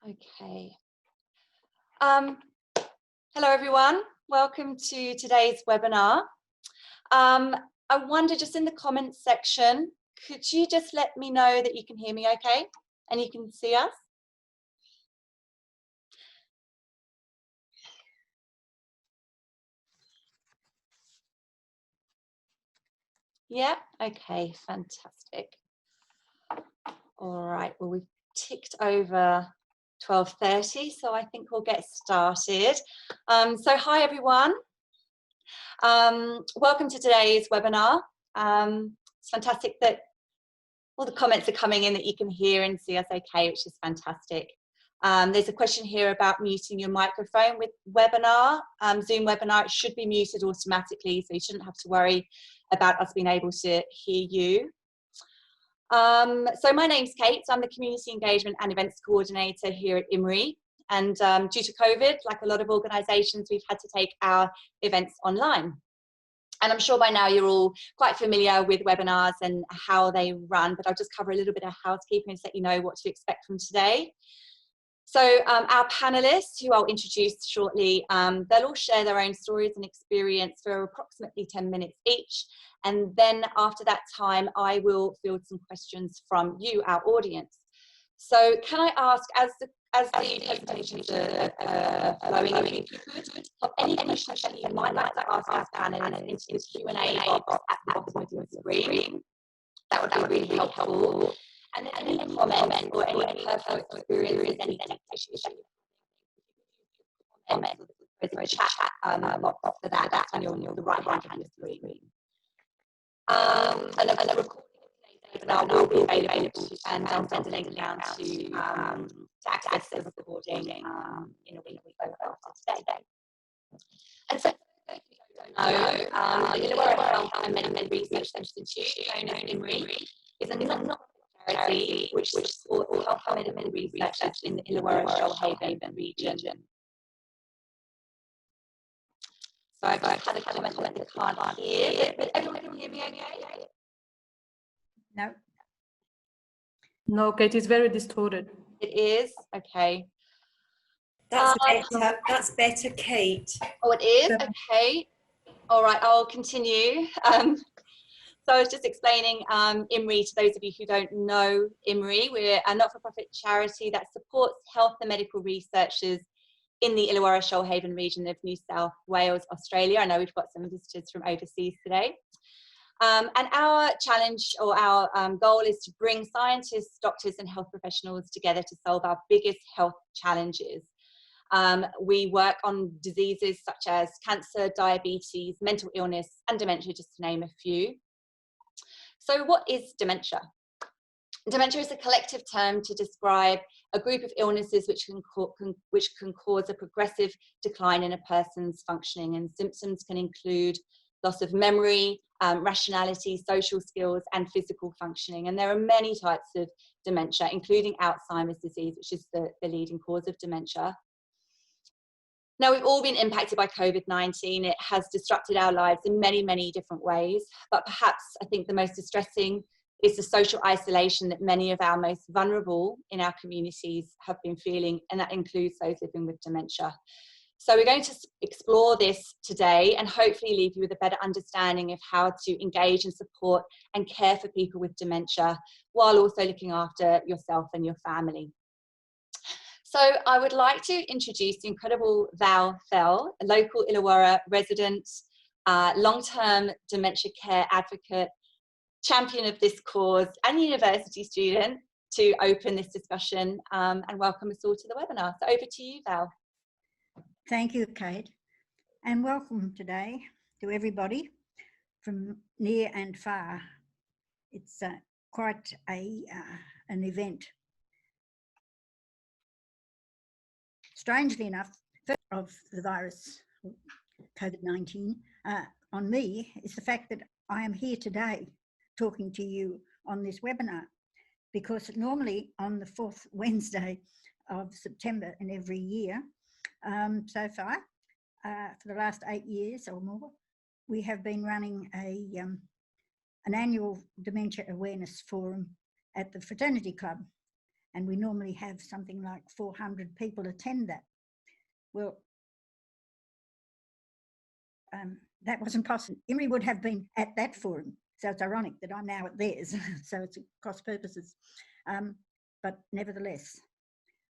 Okay. Hello, everyone. Welcome to today's webinar. I wonder, just in the comments section, could you just let me know that you can hear me okay and you can see us? Yeah, okay, fantastic. All right, well, we've ticked over 12:30, so I think we'll get started. So hi, everyone. Welcome to today's webinar. It's fantastic that all the comments are coming in that you can hear and see us okay, which is fantastic. There's a question here about muting your microphone with webinar. Zoom webinar, it should be muted automatically, so you shouldn't have to worry about us being able to hear you. So my name's Kate, so I'm the Community Engagement and Events Coordinator here at IHMRI. And due to COVID, like a lot of organisations, we've had to take our events online. And I'm sure by now you're all quite familiar with webinars and how they run, but I'll just cover a little bit of housekeeping to let you know what to expect from today. So our panelists, who I'll introduce shortly, they'll all share their own stories and experience for approximately 10 minutes each. And then after that time, I will field some questions from you, our audience. So can I ask, as the presentations are flowing, if you could pop any questions that you might like to ask our panelists into the Q&A box at the bottom of your screen, that would be really helpful. And then any comments or any personal experiences, any issues that you comment, there's a chat box for that on the right hand of the screen. And a recording of today's webinar will be available, and I'll send a link down to access the recording in a week after today. And so, if you don't know, the Illawarra Health and Medical Research Institute, known as IHMRI, is a non-profit charity which supports health and medical research in the Illawarra Shoalhaven region. So I've had a comment that they can't hear, but everyone can hear me okay? No. No, Kate, it's very distorted. It is? Okay. That's better, Kate. Oh, it is? Okay. All right, I'll continue. So I was just explaining IHMRI to those of you who don't know IHMRI. We're a not-for-profit charity that supports health and medical researchers in the Illawarra Shoalhaven region of New South Wales, Australia. I know we've got some visitors from overseas today. And our challenge, or our goal, is to bring scientists, doctors and health professionals together to solve our biggest health challenges. We work on diseases such as cancer, diabetes, mental illness and dementia, just to name a few. So what is dementia? Dementia is a collective term to describe a group of illnesses which can cause a progressive decline in a person's functioning, and symptoms can include loss of memory, rationality, social skills and physical functioning. And there are many types of dementia, including Alzheimer's disease, which is the leading cause of dementia. Now, we've all been impacted by COVID-19. It has disrupted our lives in many, many different ways, but perhaps I think the most distressing is the social isolation that many of our most vulnerable in our communities have been feeling, and that includes those living with dementia. So we're going to explore this today and hopefully leave you with a better understanding of how to engage and support and care for people with dementia, while also looking after yourself and your family. So I would like to introduce the incredible Val Fell, a local Illawarra resident, long-term dementia care advocate, champion of this cause and university student, to open this discussion and welcome us all to the webinar. So over to you, Val. Thank you, Kate, and welcome today to everybody from near and far. It's quite an event. Strangely enough, first of the virus, COVID-19, on me is the fact that I am here today talking to you on this webinar, because normally on the fourth Wednesday of September in every year, so far, for the last 8 years or more, we have been running an annual Dementia Awareness Forum at the Fraternity Club. and we normally have something like 400 people attend that. Well, that wasn't possible. IHMRI would have been at that forum, so it's ironic that I'm now at theirs, so it's cross purposes. But nevertheless,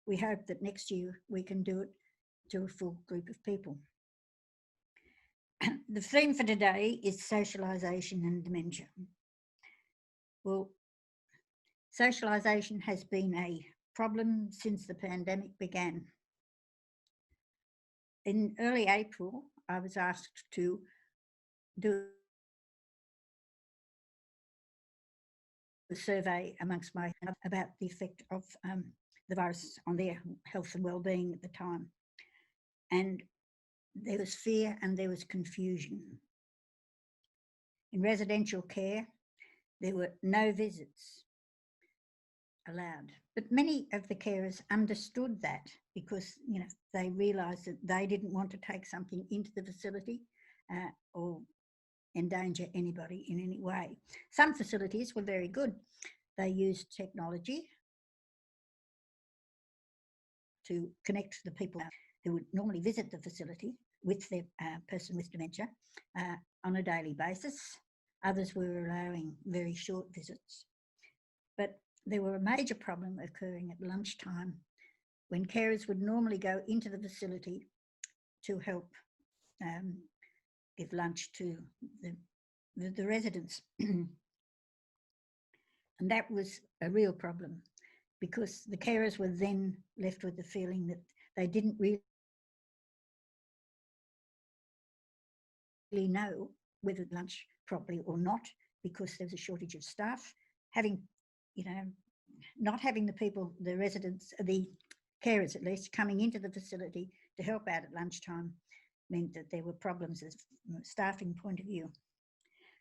we hope that next year we can do it to a full group of people. The theme for today is socialisation and dementia. Well, socialisation has been a problem since the pandemic began. In early April, I was asked to do a survey amongst my about the effect of the virus on their health and well-being at the time. And there was fear and there was confusion. In residential care, there were no visits allowed. But many of the carers understood that because, you know, they realised that they didn't want to take something into the facility or endanger anybody in any way. Some facilities were very good. They used technology to connect the people who would normally visit the facility with their person with dementia on a daily basis. Others were allowing very short visits. But there were a major problem occurring at lunchtime when carers would normally go into the facility to help give lunch to the residents. And that was a real problem because the carers were then left with the feeling that they didn't really know whether lunch properly or not because there was a shortage of staff. Having, you know, not having the people, the residents, the carers at least, coming into the facility to help out at lunchtime meant that there were problems as from a staffing point of view.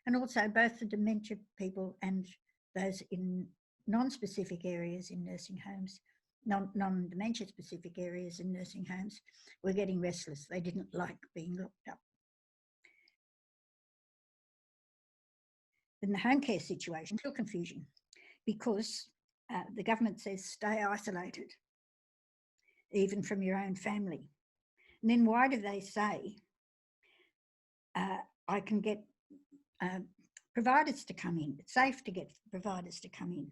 And also both the dementia people and those in non-specific areas in nursing homes, non-dementia specific areas in nursing homes were getting restless. They didn't like being locked up. In the home care situation, still confusion because the government says stay isolated, even from your own family. And then why do they say I can get providers to come in? It's safe to get providers to come in.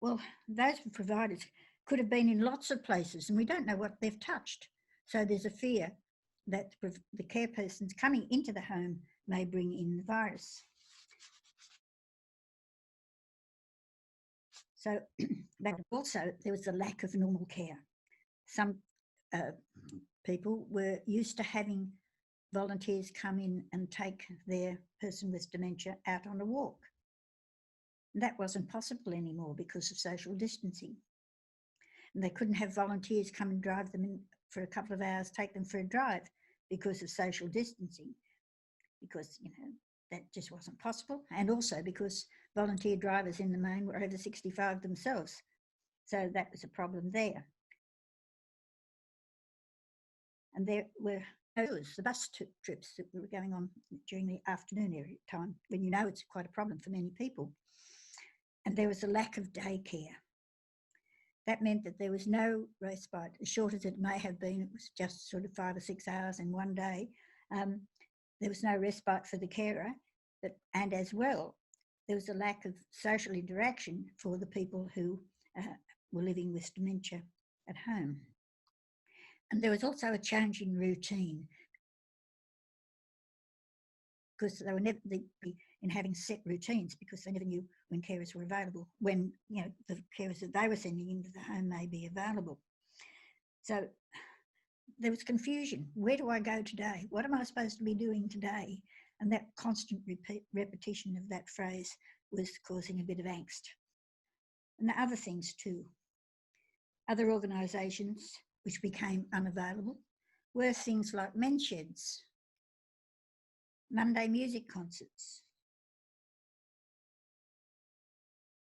Well, those providers could have been in lots of places and we don't know what they've touched. So there's a fear that the care persons coming into the home may bring in the virus. So also there was a lack of normal care. Some people were used to having volunteers come in and take their person with dementia out on a walk. And that wasn't possible anymore because of social distancing. And they couldn't have volunteers come and drive them in for a couple of hours, take them for a drive because of social distancing, because, you know, that just wasn't possible. And also because volunteer drivers in the main were over 65 themselves. So that was a problem there. And there were the bus trips that were going on during the afternoon area time, when you know it's quite a problem for many people. And there was a lack of daycare. That meant that there was no respite, as short as it may have been. It was just sort of 5 or 6 hours in one day. There was no respite for the carer, and as well, there was a lack of social interaction for the people who were living with dementia at home. And there was also a change in routine because they were never in having set routines because they never knew when carers were available, when, you know, the carers that they were sending into the home may be available. So there was confusion. Where do I go today? What am I supposed to be doing today? And that constant repetition of that phrase was causing a bit of angst. And other things too. Other organisations which became unavailable were things like men's sheds, Monday music concerts,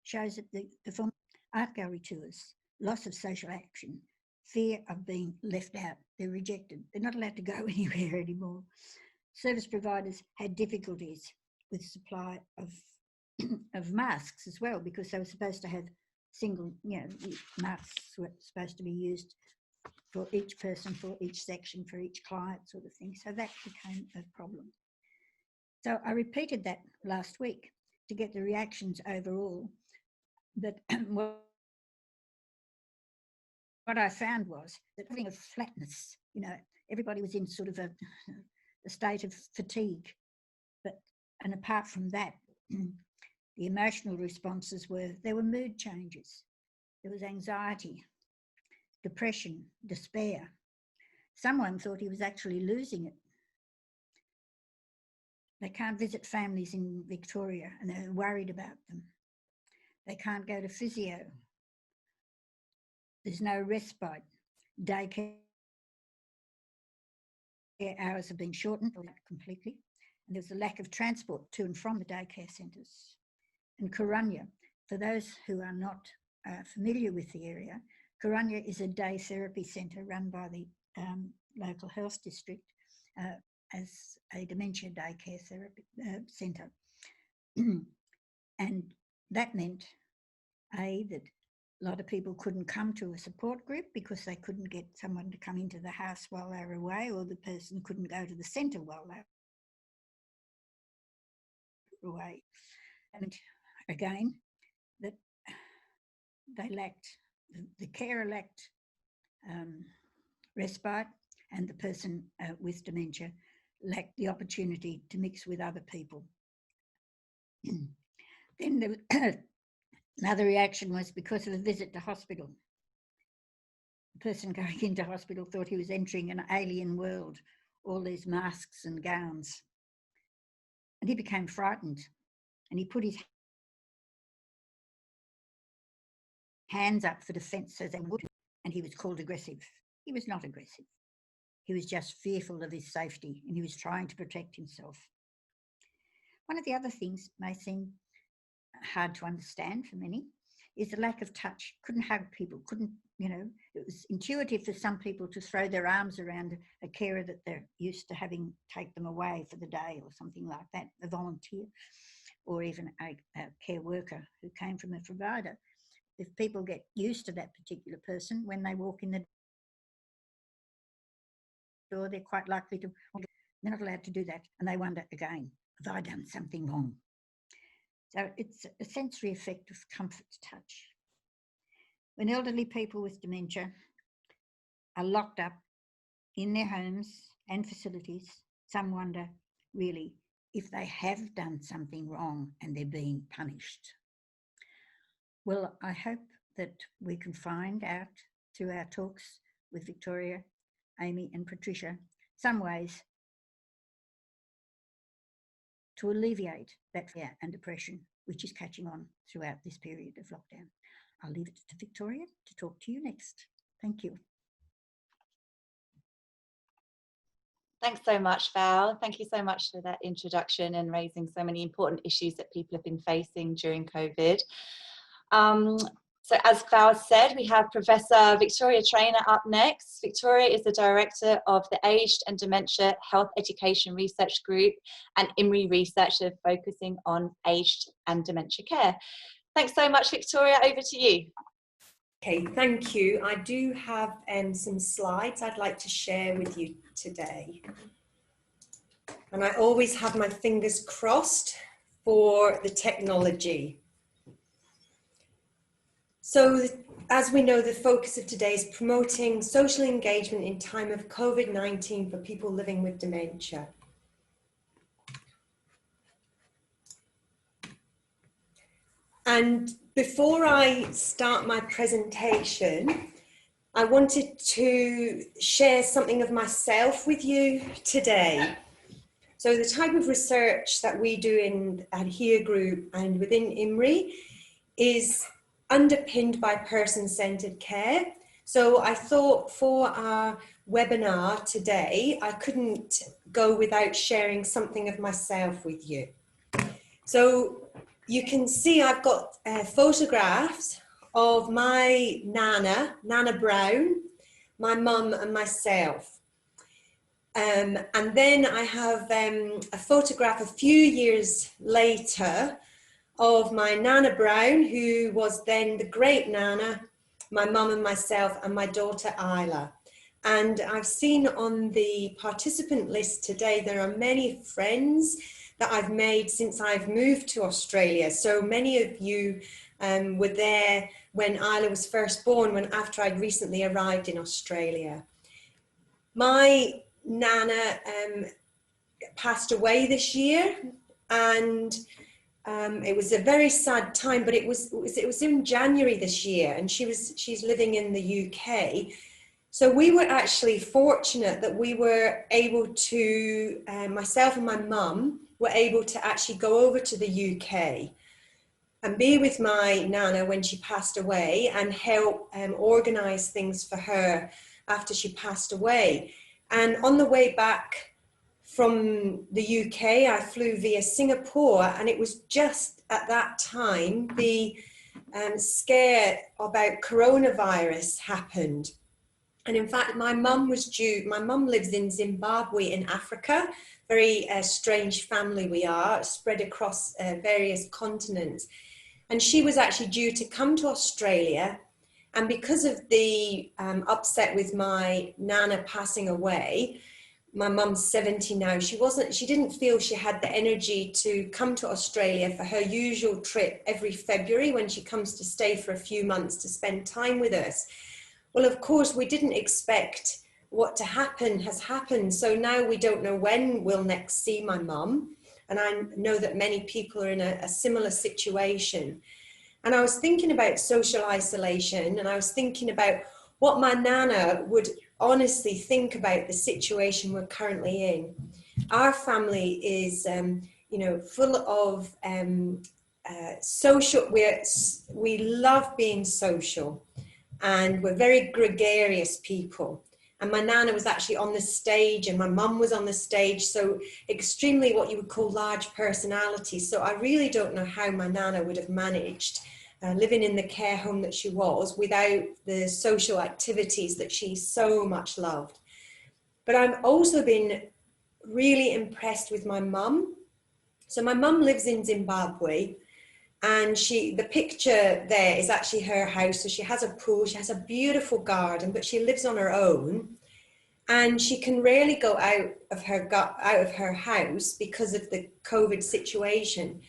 shows at the performance, art gallery tours, loss of social action, fear of being left out. They're rejected. They're not allowed to go anywhere anymore. Service providers had difficulties with supply of masks as well because they were supposed to have single, the masks were supposed to be used for each person, for each section, for each client sort of thing. So that became a problem. So I repeated that last week to get the reactions overall. But what I found was that having a flatness, everybody was in sort of a state of fatigue. And apart from that, the emotional responses there were mood changes. There was anxiety, depression, despair. Someone thought he was actually losing it. They can't visit families in Victoria and they're worried about them. They can't go to physio. There's no respite. Daycare hours have been shortened completely. And there's a lack of transport to and from the daycare centres. And Kuranya, for those who are not familiar with the area, Kuranya is a day therapy centre run by the local health district as a dementia daycare therapy centre. And that meant, that a lot of people couldn't come to a support group because they couldn't get someone to come into the house while they were away, or the person couldn't go to the centre while they were away. And again, that they lacked, the carer lacked respite, and the person with dementia lacked the opportunity to mix with other people. Then another reaction was because of a visit to hospital. The person going into hospital thought he was entering an alien world, all these masks and gowns. And he became frightened, and he put his hands up for defence so they would, and he was called aggressive. He was not aggressive. He was just fearful of his safety, and he was trying to protect himself. One of the other things may seem hard to understand for many is the lack of touch. Couldn't hug people, couldn't, it was intuitive for some people to throw their arms around a carer that they're used to having take them away for the day or something like that, a volunteer, or even a care worker who came from a provider. If people get used to that particular person, when they walk in the door, they're quite likely to, they're not allowed to do that. And they wonder again, have I done something wrong? So it's a sensory effect of comfort touch. When elderly people with dementia are locked up in their homes and facilities, some wonder really if they have done something wrong and they're being punished. Well, I hope that we can find out through our talks with Victoria, Amy and Patricia, some ways to alleviate that fear and depression which is catching on throughout this period of lockdown. I'll leave it to Victoria to talk to you next. Thank you. Thanks so much, Val. Thank you so much for that introduction and raising so many important issues that people have been facing during COVID. So as Val said, we have Professor Victoria Trainer up next. Victoria is the Director of the Aged and Dementia Health Education Research Group and IHMRI researcher focusing on aged and dementia care. Thanks so much, Victoria. Over to you. Okay, thank you. I do have some slides I'd like to share with you today. And I always have my fingers crossed for the technology. So, as we know, the focus of today is promoting social engagement in time of COVID-19 for people living with dementia. And before I start my presentation, I wanted to share something of myself with you today. So the type of research that we do at HERE Group and within IHMRI is underpinned by person-centered care. So I thought for our webinar today, I couldn't go without sharing something of myself with you. So you can see I've got photographs of my Nana Brown, my mum and myself. And then I have a photograph a few years later of my Nana Brown, who was then the great Nana, my mum and myself, and my daughter Isla. And I've seen on the participant list today, there are many friends that I've made since I've moved to Australia. So many of you were there when Isla was first born, after I'd recently arrived in Australia. My Nana passed away this year, and it was a very sad time, but it was in January this year, and she's living in the UK. So we were actually fortunate that we were able to, myself and my mum were able to actually go over to the UK and be with my Nana when she passed away, and help organise things for her after she passed away. And on the way back from the UK, I flew via Singapore, and it was just at that time the scare about coronavirus happened. And in fact, my mum lives in Zimbabwe in Africa, very strange family we are, spread across various continents. And she was actually due to come to Australia. And because of the upset with my Nana passing away, my mum's 70 now, she didn't feel she had the energy to come to Australia for her usual trip every February when she comes to stay for a few months to spend time with us. Well, of course, we didn't expect what to happen has happened. So now we don't know when we'll next see my mum. And I know that many people are in a similar situation. And I was thinking about social isolation, and I was thinking about what my Nana would honestly think about the situation we're currently in. Our family is, full of social, we love being social, and we're very gregarious people. And my Nana was actually on the stage, and my mum was on the stage, so extremely what you would call large personalities. So I really don't know how my Nana would have managed living in the care home that she was without the social activities that she so much loved. But I've also been really impressed with my mum. So my mum lives in Zimbabwe, and the picture there is actually her house. So she has a pool, she has a beautiful garden, but she lives on her own, and she can rarely go out of her house because of the COVID situation.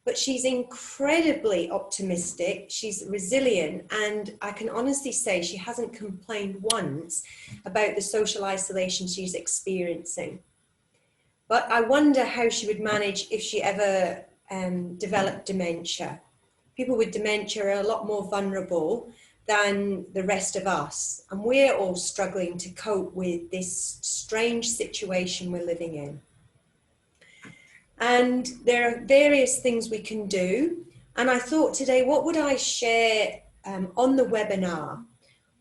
But she's incredibly optimistic, she's resilient, and I can honestly say she hasn't complained once about the social isolation she's experiencing. But I wonder how she would manage if she ever developed dementia. People with dementia are a lot more vulnerable than the rest of us, and we're all struggling to cope with this strange situation we're living in. And there are various things we can do. And I thought today, what would I share on the webinar?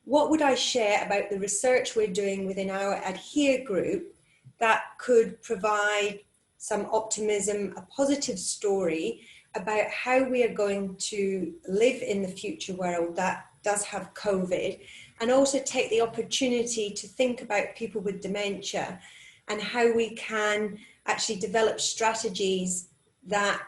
What would I share about the research we're doing within our Adhere group that could provide some optimism, a positive story about how we are going to live in the future world that does have COVID, and also take the opportunity to think about people with dementia and how we can actually develop strategies that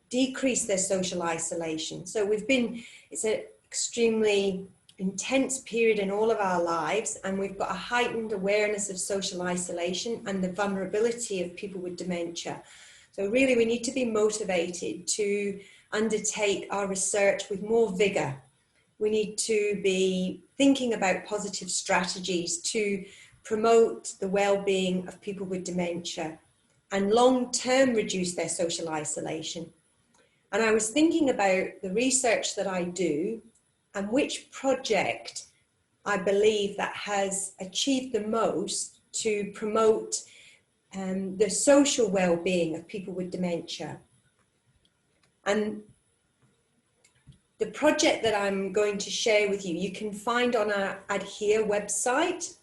decrease their social isolation. So it's an extremely intense period in all of our lives, and we've got a heightened awareness of social isolation and the vulnerability of people with dementia. So really we need to be motivated to undertake our research with more vigor. We need to be thinking about positive strategies to promote the well-being of people with dementia and long-term reduce their social isolation. And I was thinking about the research that I do and which project I believe that has achieved the most to promote the social well-being of people with dementia. And the project that I'm going to share with you, you can find on our Adhere website.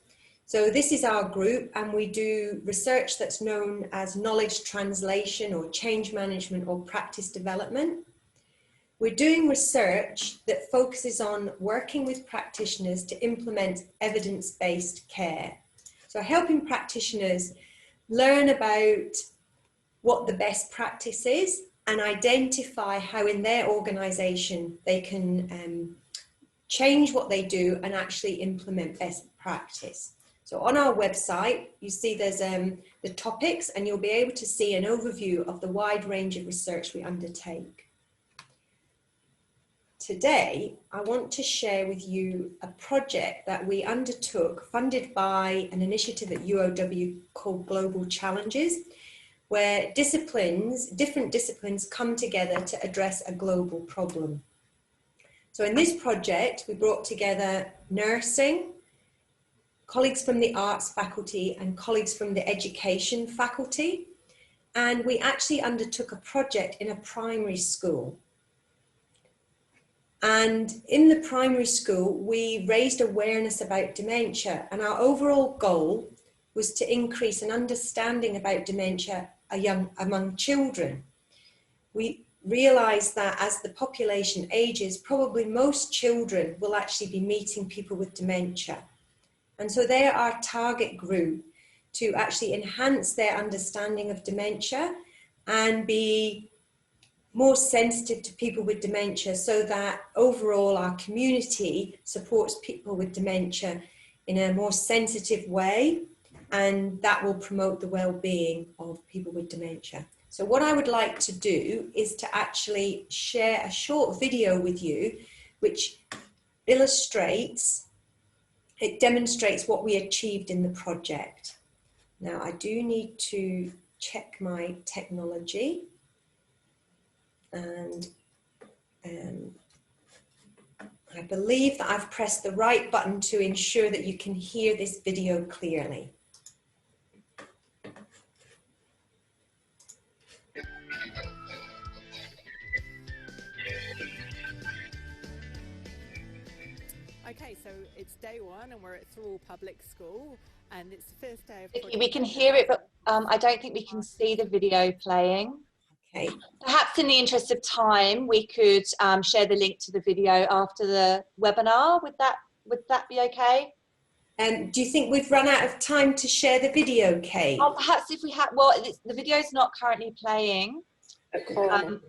So this is our group, and we do research that's known as knowledge translation or change management or practice development. We're doing research that focuses on working with practitioners to implement evidence-based care. So helping practitioners learn about what the best practice is and identify how in their organisation they can change what they do and actually implement best practice. So on our website, you see there's the topics, and you'll be able to see an overview of the wide range of research we undertake. Today, I want to share with you a project that we undertook, funded by an initiative at UOW called Global Challenges, where different disciplines come together to address a global problem. So in this project, we brought together nursing, colleagues from the arts faculty and colleagues from the education faculty. And we actually undertook a project in a primary school. And in the primary school, we raised awareness about dementia. And our overall goal was to increase an understanding about dementia among children. We realised that as the population ages, probably most children will actually be meeting people with dementia. And so they are our target group to actually enhance their understanding of dementia and be more sensitive to people with dementia, so that overall our community supports people with dementia in a more sensitive way, and that will promote the well-being of people with dementia. So what I would like to do is to actually share a short video with you which demonstrates what we achieved in the project. Now I do need to check my technology, and I believe that I've pressed the right button to ensure that you can hear this video clearly. Okay, so it's day one and we're at Thorwall Public School, and it's the first day of Vicky, we can hear it, but I don't think we can see the video playing. Okay. Perhaps in the interest of time, we could share the link to the video after the webinar. Would that be okay? Do you think we've run out of time to share the video, Kate? Oh, perhaps if we had, well, the video is not currently playing.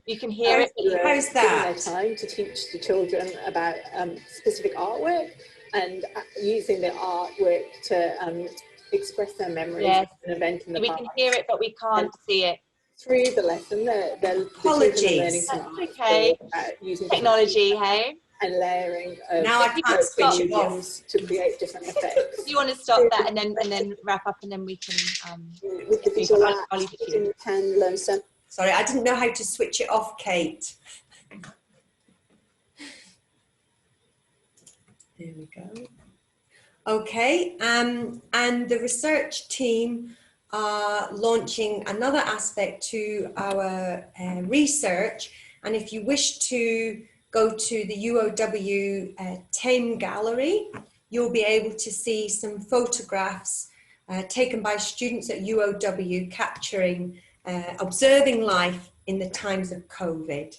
You can hear it. How's that? Time to teach the children about specific artwork and using the artwork to express their memories of an event in the past. We can hear it, but we can't see it. Through the lesson, the Apologies. Okay. Using technology, hey? and layering of now I can't switch it off to create different effects. You want to stop that and then wrap up, and then we can with the visual arts, you can learn some. Sorry, I didn't know how to switch it off, Kate. There we go. Okay, and the research team are launching another aspect to our research. And if you wish to go to the UOW Tame Gallery, you'll be able to see some photographs taken by students at UOW capturing, observing life in the times of COVID.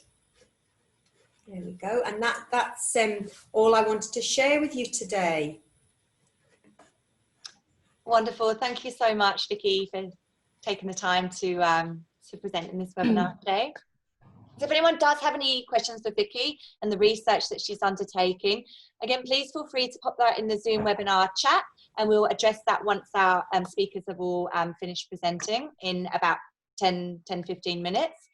There we go. And that's all I wanted to share with you today. Wonderful. Thank you so much, Vicky, for taking the time to present in this webinar today. So if anyone does have any questions for Vicky and the research that she's undertaking, again, please feel free to pop that in the Zoom webinar chat, and we'll address that once our speakers have all finished presenting in about 10-15 minutes.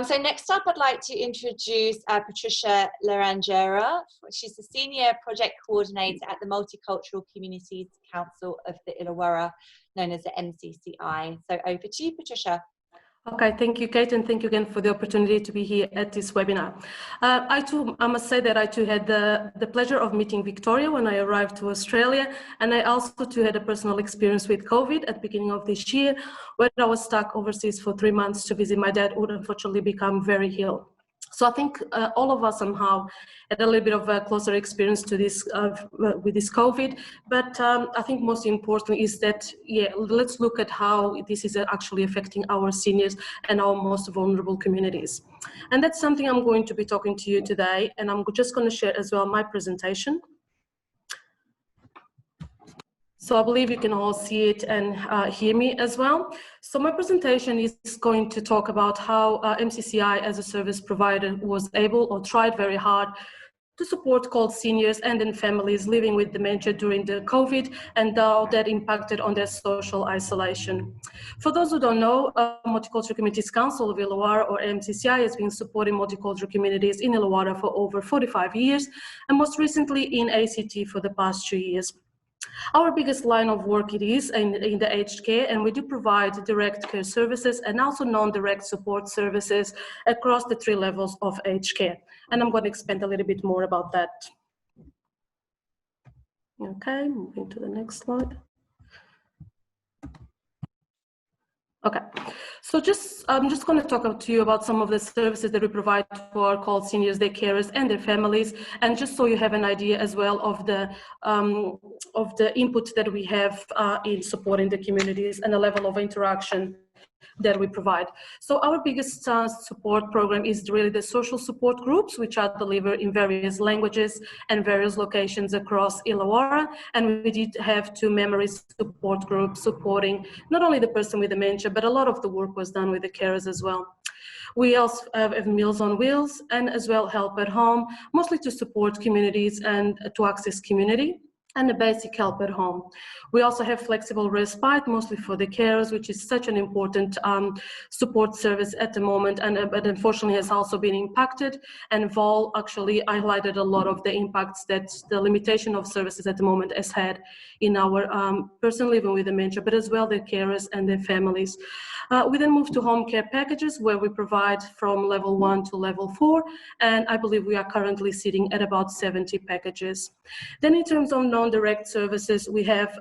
So next up, I'd like to introduce Patricia Larangera. She's the Senior Project Coordinator at the Multicultural Communities Council of the Illawarra, known as the MCCI. So over to you, Patricia. Okay, thank you, Kate, and thank you again for the opportunity to be here at this webinar. I must say that I too had the pleasure of meeting Victoria when I arrived to Australia, and I also too had a personal experience with COVID at the beginning of this year, when I was stuck overseas for 3 months to visit my dad, who would unfortunately become very ill. So I think all of us somehow had a little bit of a closer experience to this with this COVID. But I think most important is that, yeah, let's look at how this is actually affecting our seniors and our most vulnerable communities. And that's something I'm going to be talking to you today. And I'm just going to share as well my presentation. So I believe you can all see it and hear me as well. So my presentation is going to talk about how MCCI as a service provider was able or tried very hard to support CALD seniors and then families living with dementia during the COVID and how that impacted on their social isolation. For those who don't know, Multicultural Communities Council of Illawarra, or MCCI, has been supporting multicultural communities in Illawarra for over 45 years, and most recently in ACT for the past 2 years. Our biggest line of work it is in the aged care, and we do provide direct care services and also non-direct support services across the 3 levels of aged care. And I'm going to expand a little bit more about that. Okay, moving to the next slide. Okay, so I'm just going to talk to you about some of the services that we provide to our CALD seniors, their carers, and their families, and just so you have an idea as well of the input that we have in supporting the communities and the level of interaction that we provide. So our biggest support program is really the social support groups, which are delivered in various languages and various locations across Illawarra. And we did have 2 memory support groups supporting not only the person with dementia, but a lot of the work was done with the carers as well. We also have Meals on Wheels and as well Help at Home, mostly to support communities and to access community, and the basic help at home. We also have flexible respite, mostly for the carers, which is such an important support service at the moment, but unfortunately has also been impacted. And Val actually highlighted a lot of the impacts that the limitation of services at the moment has had in our person living with dementia, but as well the carers and their families. We then move to home care packages, where we provide from level 1 to level 4, and I believe we are currently sitting at about 70 packages. Then in terms of non-direct services, we have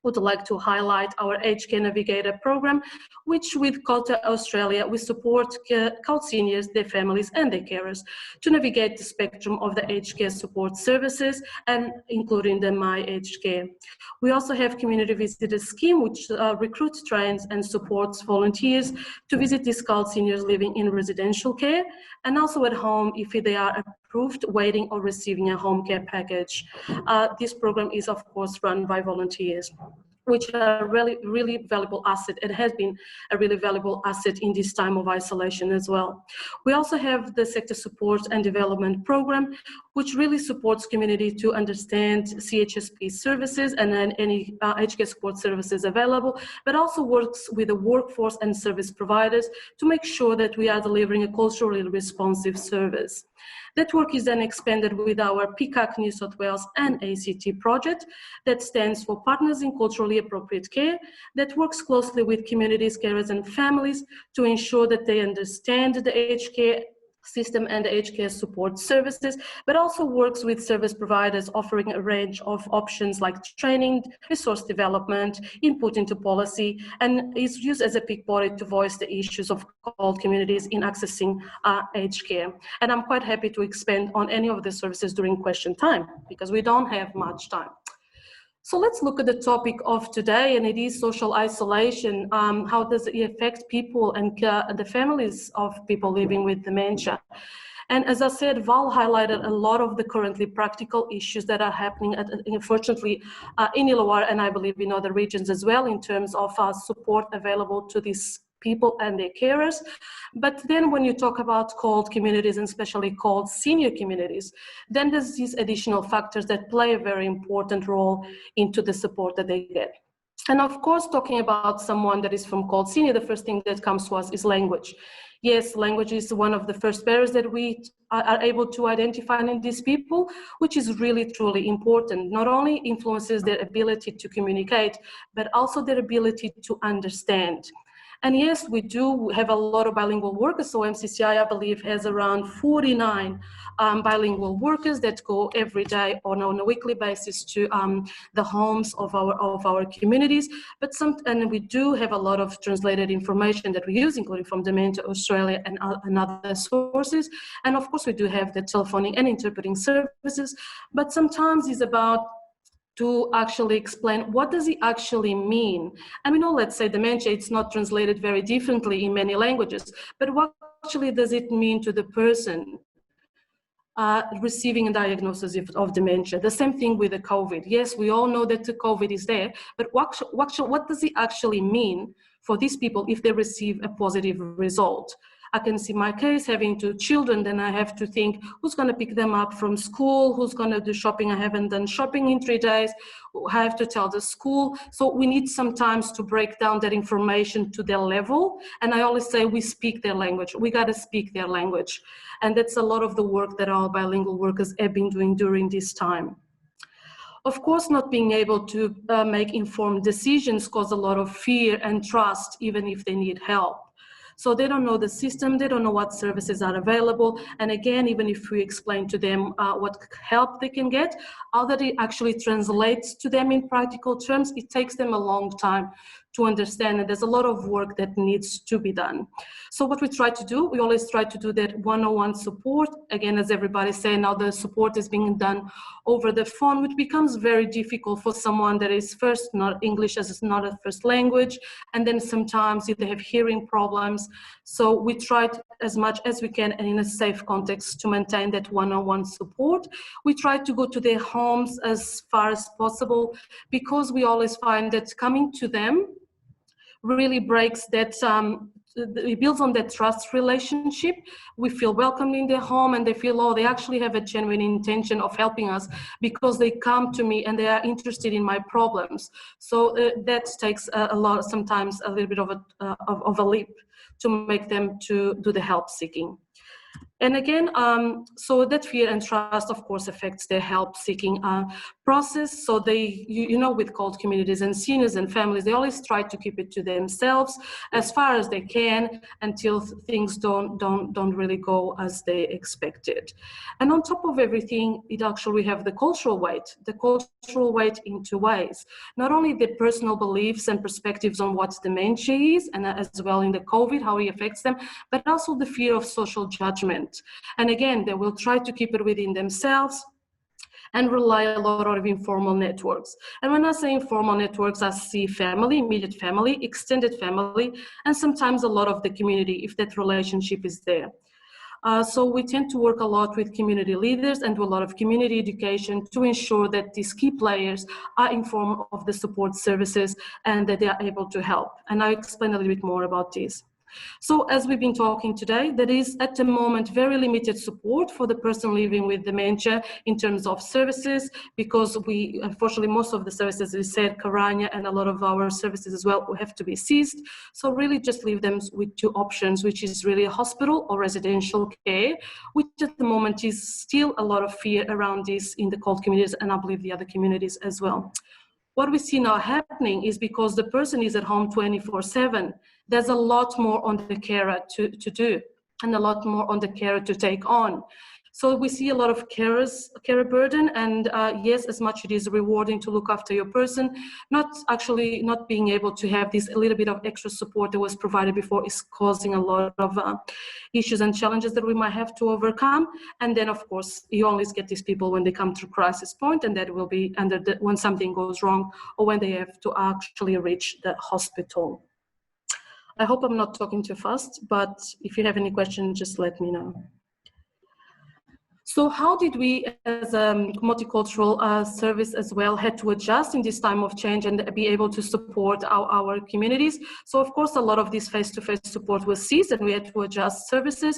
would like to highlight our Aged Care Navigator program, which with CALD Australia, we support CALD seniors, their families and their carers to navigate the spectrum of the aged care support services, and including the My Aged Care. We also have Community Visitor Scheme, which recruits, trains and supports volunteers to visit these CALD seniors living in residential care, and also at home if they are approved, waiting or receiving a home care package. This program is of course run by volunteers, which are really valuable asset. It has been a really valuable asset in this time of isolation as well. We also have the Sector Support and Development Program, which really supports community to understand CHSP services and then any aged care support services available, but also works with the workforce and service providers to make sure that we are delivering a culturally responsive service. That work is then expanded with our PCAC New South Wales and ACT project that stands for Partners in Culturally Appropriate Care, that works closely with communities, carers and families to ensure that they understand the aged care system and the aged care support services, but also works with service providers offering a range of options like training, resource development, input into policy, and is used as a peak body to voice the issues of CALD communities in accessing aged care. And I'm quite happy to expand on any of the services during question time, because we don't have much time. So let's look at the topic of today, and it is social isolation. How does it affect people and the families of people living with dementia? And as I said, Val highlighted a lot of the currently practical issues that are happening, unfortunately, in Illawarra, and I believe in other regions as well, in terms of support available to these people and their carers. But then when you talk about CALD communities, and especially CALD senior communities, then there's these additional factors that play a very important role into the support that they get. And of course, talking about someone that is from CALD senior, the first thing that comes to us is language. Yes, language is one of the first barriers that we are able to identify in these people, which is really, truly important. Not only influences their ability to communicate, but also their ability to understand. And yes, we do have a lot of bilingual workers. So MCCI, I believe, has around 49 bilingual workers that go every day or on a weekly basis to the homes of our communities. And we do have a lot of translated information that we use, including from Dementia Australia and other sources. And of course, we do have the telephoning and interpreting services. But sometimes it's about to actually explain what does it actually mean. And we know, let's say dementia, it's not translated very differently in many languages, but what actually does it mean to the person? receiving a diagnosis of dementia. The same thing with the COVID. Yes, we all know that the COVID is there, but what does it actually mean for these people if they receive a positive result? I can see my case having 2 children, then I have to think who's going to pick them up from school, who's going to do shopping. I haven't done shopping in 3 days. I have to tell the school. So we need sometimes to break down that information to their level. And I always say we speak their language. We got to speak their language. And that's a lot of the work that our bilingual workers have been doing during this time. Of course, not being able to make informed decisions cause a lot of fear and trust, even if they need help. So they don't know the system, they don't know what services are available. And again, even if we explain to them what help they can get, how that it actually translates to them in practical terms, it takes them a long time to understand, and there's a lot of work that needs to be done. So what we try to do, we always try to do that one-on-one support. Again, as everybody's saying, now the support is being done over the phone, which becomes very difficult for someone that is first not English as not a first language, and then sometimes if they have hearing problems. So we try as much as we can and in a safe context to maintain that one-on-one support. We try to go to their homes as far as possible, because we always find that coming to them really breaks that, it builds on that trust relationship. We feel welcomed in their home and they feel, oh, they actually have a genuine intention of helping us because they come to me and they are interested in my problems. So that takes a lot, sometimes a little bit of a leap to make them to do the help seeking. And again, so that fear and trust, of course, affects their help-seeking process. So they, you know, with cold communities and seniors and families, they always try to keep it to themselves as far as they can until things don't really go as they expected. And on top of everything, it actually have the cultural weight in 2 ways. Not only the personal beliefs and perspectives on what dementia is, and as well in the COVID, how it affects them, but also the fear of social judgment. And again, they will try to keep it within themselves and rely a lot on informal networks. And when I say informal networks, I see family, immediate family, extended family, and sometimes a lot of the community, if that relationship is there. So we tend to work a lot with community leaders and do a lot of community education to ensure that these key players are informed of the support services and that they are able to help. And I'll explain a little bit more about this. So as we've been talking today, there is at the moment very limited support for the person living with dementia in terms of services, because we, unfortunately, most of the services, we said, Karanya and a lot of our services as well, have to be ceased. So really just leave them with 2 options, which is really a hospital or residential care, which at the moment is still a lot of fear around this in the cold communities, and I believe the other communities as well. What we see now happening is because the person is at home 24/7, there's a lot more on the carer to do and a lot more on the carer to take on. So we see a lot of carer burden, and yes, as much it is rewarding to look after your person, not being able to have this a little bit of extra support that was provided before is causing a lot of issues and challenges that we might have to overcome. And then of course, you always get these people when they come to crisis point, and that will be when something goes wrong or when they have to actually reach the hospital. I hope I'm not talking too fast, but if you have any questions, just let me know. So how did we, as a multicultural service as well, had to adjust in this time of change and be able to support our communities? So of course, a lot of this face-to-face support was ceased, and we had to adjust services.